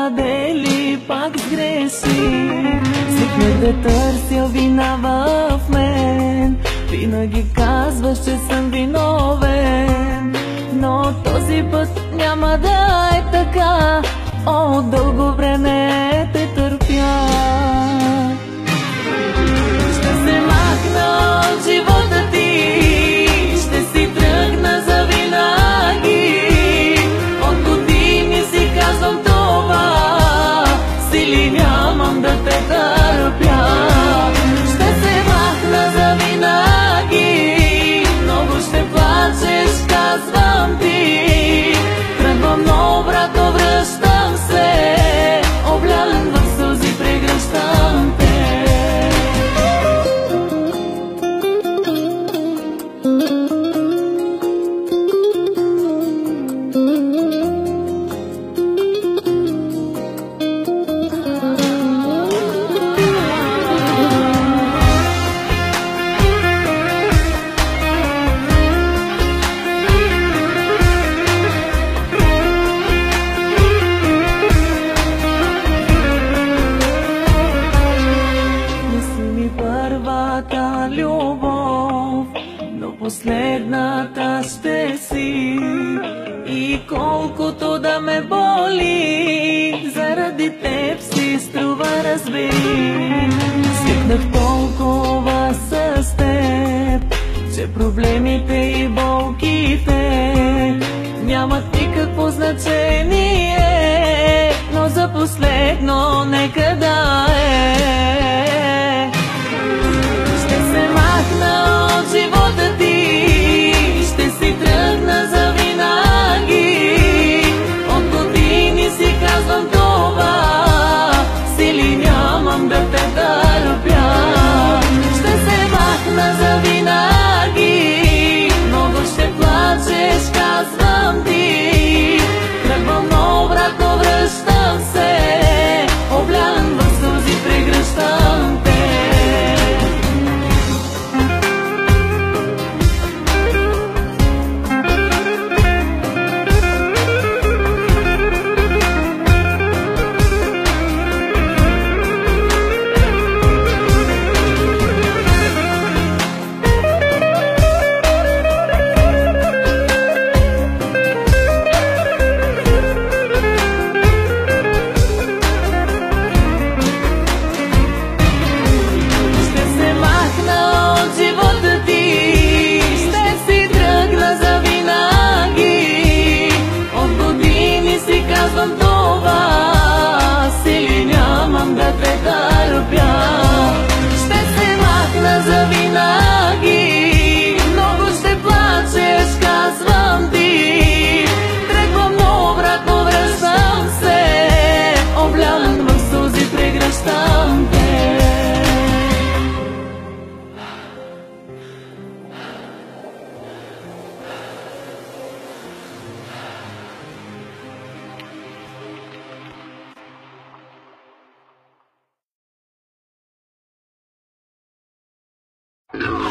дали пак сгреши. Свикнах да търся вина в мен, винаги казваш, че съм виновен, но този път няма да е така. О, дълго време те търпя. Ще се махна от живота ти, ще си тръгна завинаги. От години си казвам това, сили нямам да те търпя. Ще се махна завинаги, много ще плачеш, казвам ти. Тръгвам, но обратно връщам се, облялен в сълзи прегръщам те. Първата любов, но последната ще си. И колкото да ме боли, заради теб си струва, разбери. Свикнах толкова с теб, че проблемите и болките нямат никакво значение, но за последно нека да е. От живота ти ще си тръгна завинаги. От години си казвам това, сили нямам да те търпя. Ще се махна завинаги, много ще плачеш, казвам ти. Тръгвам, но обратно връщам се, облянен в сълзи прегръщам те. Казвам това, сили нямам да те търпя. Ще се махна завинаги, много ще плачеш, казвам ти. Тръгвам, но обратно връщам се, облялен в сълзи прегръщам те. No.